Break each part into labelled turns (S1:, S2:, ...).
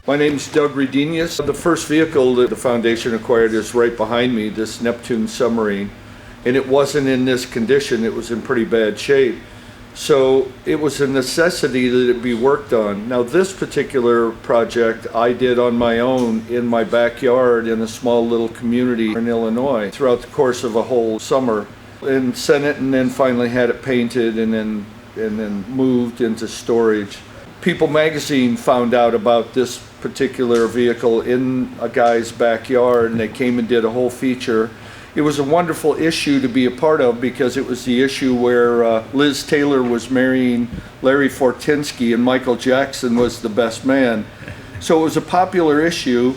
S1: My name's Doug Redenius. The first vehicle that the foundation acquired is right behind me, this Neptune submarine. And it wasn't in this condition, it was in pretty bad shape. So it was a necessity that it be worked on. Now this particular project I did on my own in my backyard in a small little community in Illinois throughout the course of a whole summer. And sent it and then finally had it painted and then moved into storage. People magazine found out about this particular vehicle in a guy's backyard and they came and did a whole feature. It was a wonderful issue to be a part of because it was the issue where Liz Taylor was marrying Larry Fortinsky and Michael Jackson was the best man. So it was a popular issue,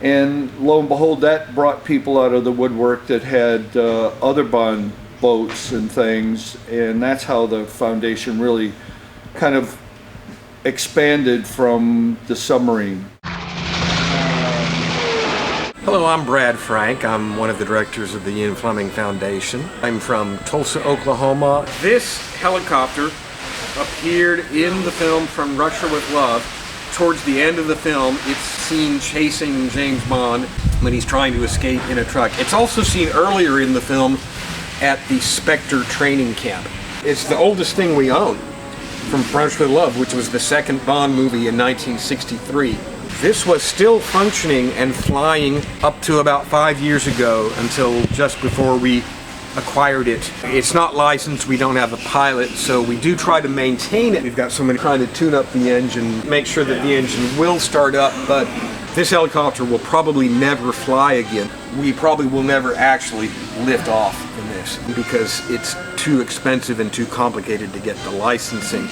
S1: and lo and behold, that brought people out of the woodwork that had other Bond boats and things, and that's how the foundation really kind of expanded from the submarine.
S2: Hello, I'm Brad Frank. I'm one of the directors of the Ian Fleming Foundation. I'm from Tulsa, Oklahoma. This helicopter appeared in the film From Russia with Love. Towards the end of the film, it's seen chasing James Bond when he's trying to escape in a truck. It's also seen earlier in the film at the Spectre training camp. It's the oldest thing we own from From Russia with Love, which was the second Bond movie in 1963. This was still functioning and flying up to about 5 years ago until just before we acquired it. It's not licensed, we don't have a pilot, so we do try to maintain it. We've got somebody trying to tune up the engine, make sure that the engine will start up, but this helicopter will probably never fly again. We probably will never actually lift off in this because it's too expensive and too complicated to get the licensing.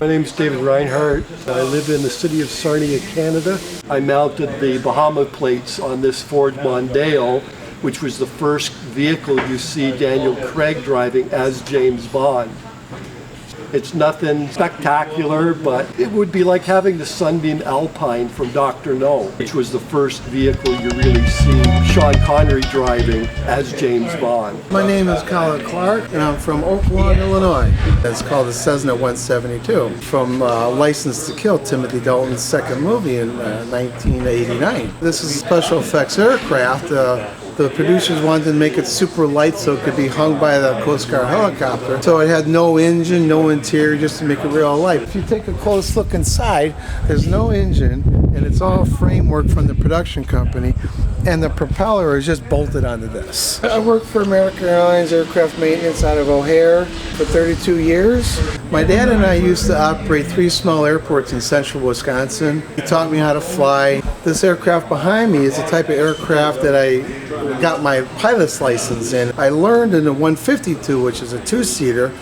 S3: My name is David Reinhardt. I live in the city of Sarnia, Canada. I mounted the Bahama plates on this Ford Mondale, which was the first vehicle you see Daniel Craig driving as James Bond. It's nothing spectacular, but it would be like having the Sunbeam Alpine from Dr. No, which was the first vehicle you really see Sean Connery driving as James Bond.
S4: My name is Colin Clark, and I'm from Oak Lawn, Illinois. It's called the Cessna 172, from License to Kill, Timothy Dalton's second movie in 1989. This is a special effects aircraft. The producers wanted to make it super light so it could be hung by the Coast Guard helicopter. So it had no engine, no interior, just to make it real light. If you take a close look inside, there's no engine, and it's all framework from the production company, and the propeller is just bolted onto this. I worked for American Airlines Aircraft Maintenance out of O'Hare for 32 years. My dad and I used to operate 3 small airports in central Wisconsin. He taught me how to fly. This aircraft behind me is the type of aircraft that I got my pilot's license in. I learned in the 152, which is a 2-seater,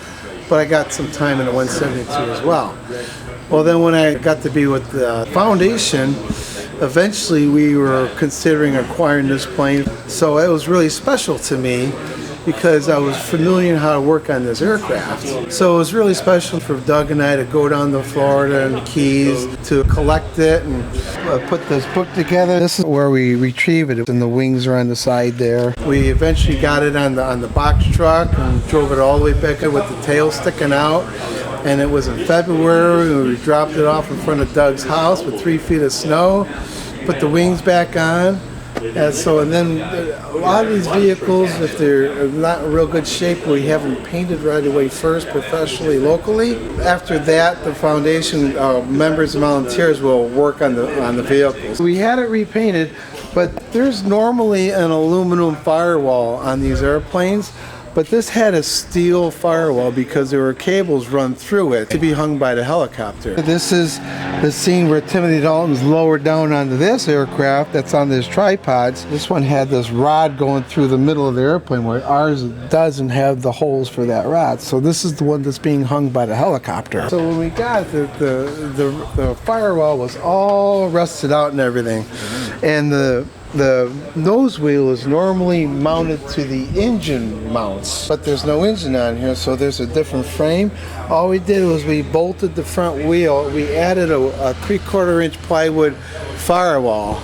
S4: but I got some time in the 172 as well. Well, then when I got to be with the foundation, eventually we were considering acquiring this plane. So it was really special to me because I was familiar in how to work on this aircraft. So it was really special for Doug and I to go down to Florida and the Keys to collect it and put this book together. This is where we retrieve it, and the wings are on the side there. We eventually got it on the box truck and drove it all the way back up with the tail sticking out. And it was in February, and we dropped it off in front of Doug's house with 3 feet of snow, put the wings back on. And then a lot of these vehicles, if they're not in real good shape, we have them painted right away first, professionally, locally. After that, the foundation members and volunteers will work on the vehicles. We had it repainted, but there's normally an aluminum firewall on these airplanes. But this had a steel firewall because there were cables run through it to be hung by the helicopter. This is the scene where Timothy Dalton's lowered down onto this aircraft that's on these tripods. This one had this rod going through the middle of the airplane where ours doesn't have the holes for that rod. So this is the one that's being hung by the helicopter. So when we got it, the firewall was all rusted out and everything. And the nose wheel is normally mounted to the engine mounts, but there's no engine on here, so there's a different frame. All we did was we bolted the front wheel. We added a 3/4 inch plywood firewall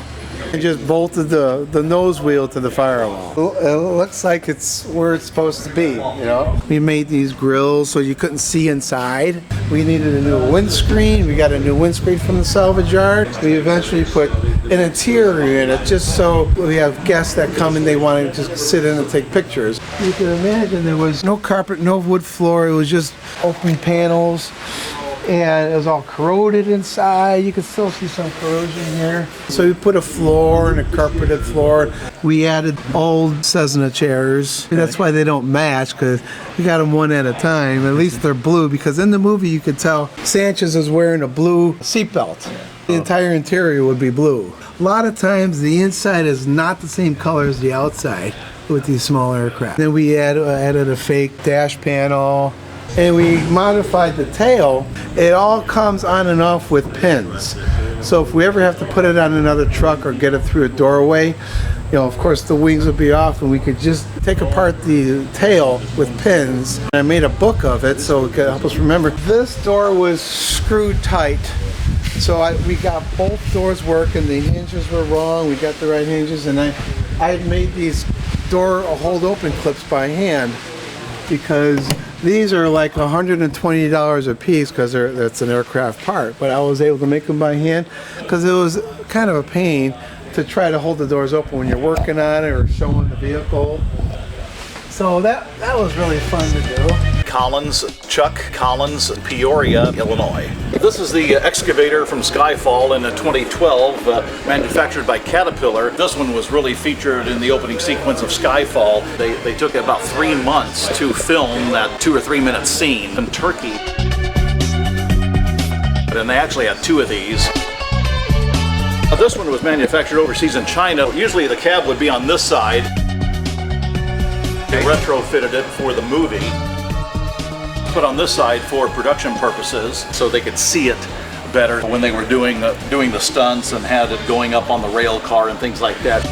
S4: and just bolted the nose wheel to the firewall. It looks like it's where it's supposed to be, you know? We made these grills so you couldn't see inside. We needed a new windscreen. We got a new windscreen from the salvage yard. We eventually put an interior in it just so we have guests that come and they want to just sit in and take pictures. You can imagine there was no carpet, no wood floor. It was just open panels. And it was all corroded inside. You can still see some corrosion here. So we put a floor and a carpeted floor. We added old Cessna chairs. That's why they don't match, because we got them one at a time. At least they're blue, because in the movie you could tell Sanchez is wearing a blue seatbelt. The entire interior would be blue. A lot of times the inside is not the same color as the outside with these small aircraft. Then we added a fake dash panel. And we modified the tail. It all comes on and off with pins. So if we ever have to put it on another truck or get it through a doorway, you know, of course the wings would be off and we could just take apart the tail with pins. And I made a book of it so it could help us remember. This door was screwed tight. So we got both doors working. The hinges were wrong. We got the right hinges, and I had made these door hold open clips by hand, because these are like $120 a piece because that's an aircraft part, but I was able to make them by hand because it was kind of a pain to try to hold the doors open when you're working on it or showing the vehicle. So that was really fun to do.
S5: Chuck Collins, Peoria, Illinois. This is the excavator from Skyfall in 2012, manufactured by Caterpillar. This one was really featured in the opening sequence of Skyfall. They took about 3 months to film that 2 or 3 minute scene in Turkey. And they actually had 2 of these. This one was manufactured overseas in China. Usually the cab would be on this side. They retrofitted it for the movie. Put on this side for production purposes so they could see it better when they were doing the stunts and had it going up on the rail car and things like that.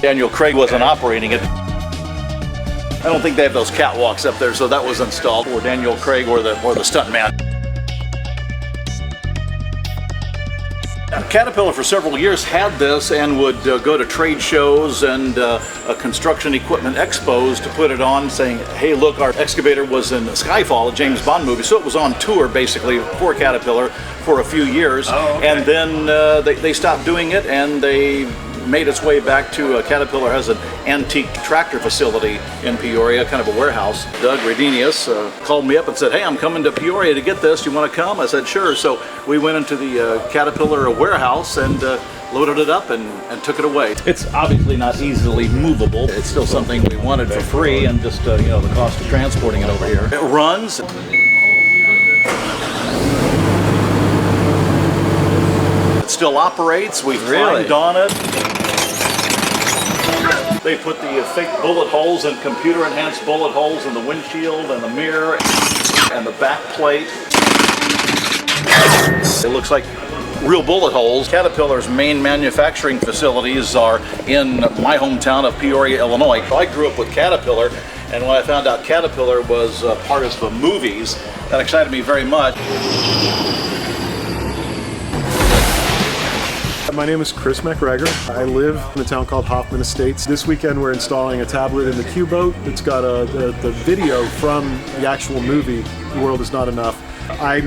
S5: Daniel Craig wasn't operating it. I don't think they have those catwalks up there, so that was installed for Daniel Craig or the stuntman. Caterpillar for several years had this and would go to trade shows and construction equipment expos to put it on, saying, hey look, our excavator was in Skyfall, a James Bond movie. So it was on tour basically for Caterpillar for a few years. Oh, okay. And then they stopped doing it and they made its way back to Caterpillar has an antique tractor facility in Peoria, kind of a warehouse. Doug Redenius called me up and said, hey, I'm coming to Peoria to get this. You want to come? I said, sure. So we went into the Caterpillar warehouse and loaded it up and took it away. It's obviously not easily movable. It's still something we wanted for free and just, the cost of transporting it over here. It runs. It still operates. We've climbed on it. They put the fake bullet holes and computer-enhanced bullet holes in the windshield and the mirror and the back plate. It looks like real bullet holes. Caterpillar's main manufacturing facilities are in my hometown of Peoria, Illinois. I grew up with Caterpillar, and when I found out Caterpillar was part of the movies, that excited me very much.
S6: My name is Chris McGregor. I live in a town called Hoffman Estates. This weekend we're installing a tablet in the Q-boat. It's got the video from the actual movie, The World Is Not Enough. I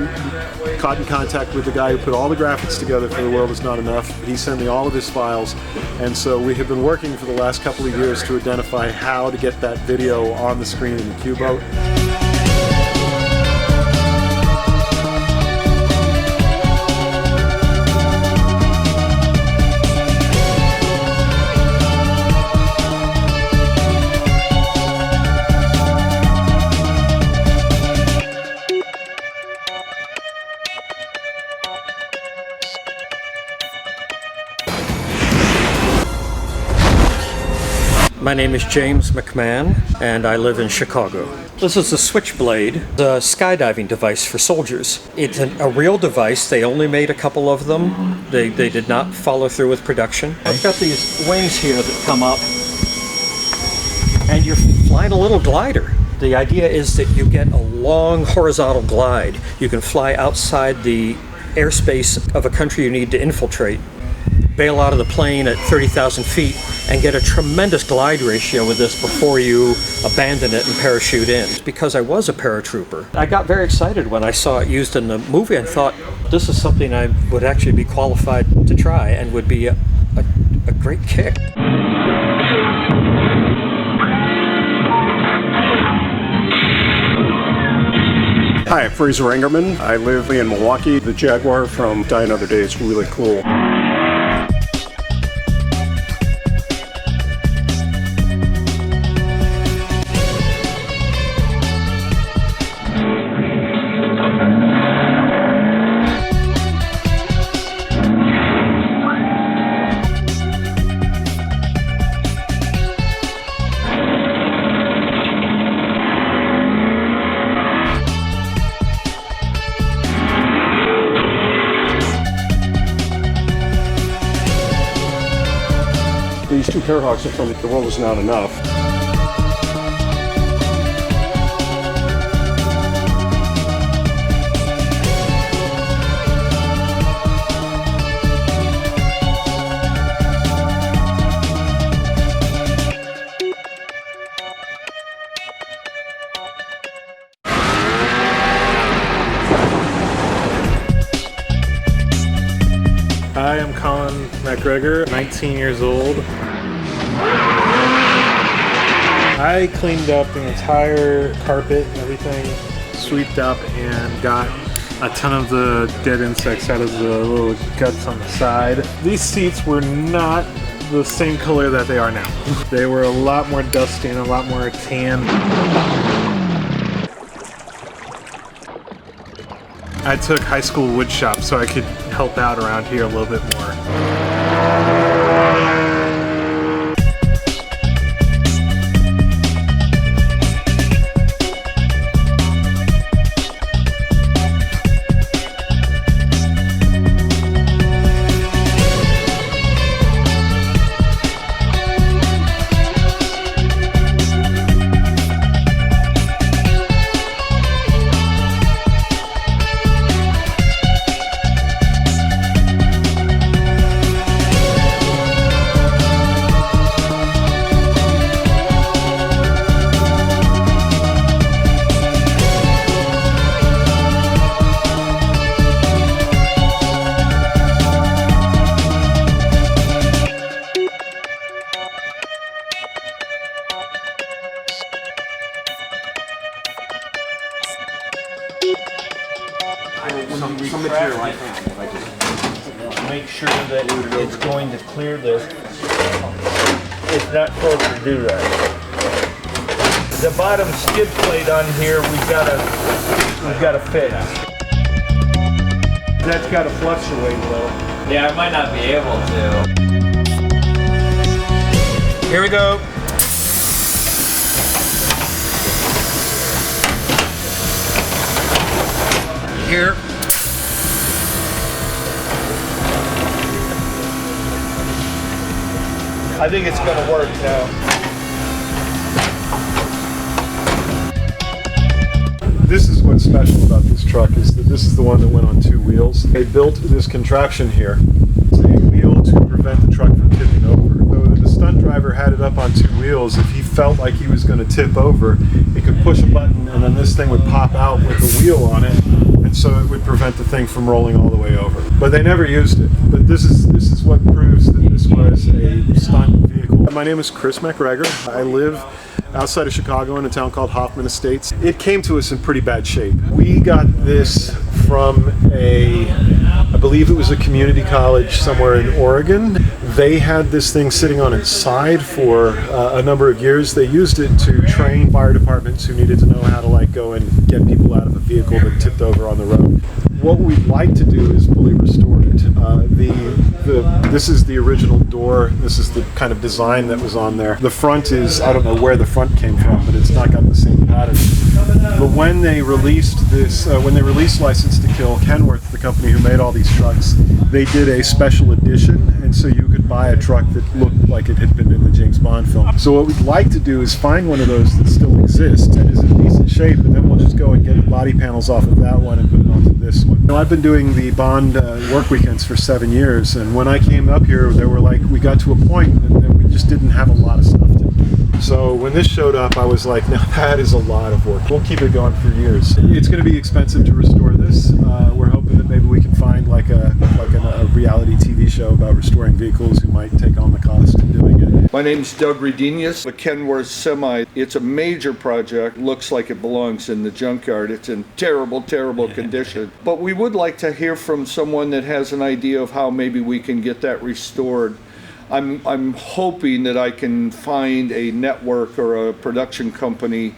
S6: got in contact with the guy who put all the graphics together for The World Is Not Enough. He sent me all of his files, and so we have been working for the last couple of years to identify how to get that video on the screen in the Q-boat.
S7: My name is James McMahon, and I live in Chicago. This is a Switchblade, the skydiving device for soldiers. It's a real device. They only made a couple of them. They did not follow through with production. I've got these wings here that come up, and you're flying a little glider. The idea is that you get a long horizontal glide. You can fly outside the airspace of a country you need to infiltrate. bail out of the plane at 30,000 feet and get a tremendous glide ratio with this before you abandon it and parachute in. Because I was a paratrooper, I got very excited when I saw it used in the movie and thought this is something I would actually be qualified to try and would be a great kick.
S6: Hi, I'm Fraser Engerman. I live in Milwaukee. The Jaguar from Die Another Day is really cool. These two Parahawks are from The World Is Not Enough.
S8: I am Colin McGregor, 19 years old. I cleaned up the entire carpet, everything sweeped up, and got a ton of the dead insects out of the little guts on the side. These seats were not the same color that they are now. They were a lot more dusty and a lot more tan. I took high school wood shop so I could help out around here a little bit more.
S9: Some material like make sure that it's going to clear this. It's not supposed to do that. The bottom skid plate on here we've got to fix. That's got to fluctuate though.
S10: Yeah, I might not be able to.
S9: Here we go.
S2: Here.
S9: I think it's going to work now.
S6: This is what's special about this truck, is that this is the one that went on two wheels. They built this contraption here. It's a wheel to prevent the truck from tipping over. Though the stunt driver had it up on two wheels, if he felt like he was going to tip over, he could push a button and then this thing would pop out with the wheel on it, and so it would prevent the thing from rolling all the way over. But they never used it. But this is what proves that this was a stunt vehicle. My name is Chris McGregor. I live outside of Chicago in a town called Hoffman Estates. It came to us in pretty bad shape. We got this from I believe it was a community college somewhere in Oregon. They had this thing sitting on its side for a number of years. They used it to train fire departments who needed to know how to go and get people out of a vehicle that tipped over on the road. What we'd like to do is fully restore it. This is the original door. This is the kind of design that was on there. The front is, I don't know where the front came from, but it's not got the same pattern. But when they released this, when they released License to Kill, Kenworth, the company who made all these trucks, they did a special edition, and so you could buy a truck that looked like it had been in the James Bond film. So what we'd like to do is find one of those that still exists and is in decent shape, and then we'll just go and get the body panels off of that one and put it onto this one. I've been doing the Bond work weekends for 7 years, and when I came up here, we got to a point that we just didn't have a lot of stuff to do. So when this showed up, I was like, now that is a lot of work. We'll keep it going for years. It's going to be expensive to restore this. We're hoping that maybe we can find like a reality TV show about restoring vehicles who might take on the cost of doing it.
S1: My name's Doug Redenius, the Kenworth Semi. It's a major project. Looks like it belongs in the junkyard. It's in terrible, terrible condition. But we would like to hear from someone that has an idea of how maybe we can get that restored. I'm hoping that I can find a network or a production company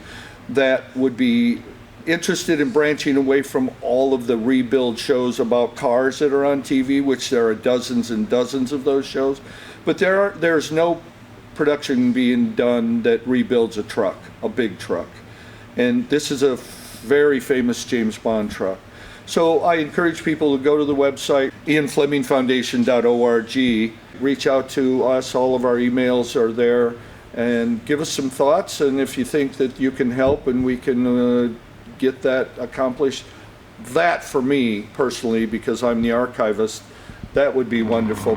S1: that would be interested in branching away from all of the rebuild shows about cars that are on TV, which there are dozens and dozens of those shows. But there's no production being done that rebuilds a truck, a big truck. And this is a very famous James Bond truck. So I encourage people to go to the website, ianflemingfoundation.org, reach out to us. All of our emails are there, and give us some thoughts. And if you think that you can help and we can get that accomplished, that for me personally, because I'm the archivist, that would be wonderful.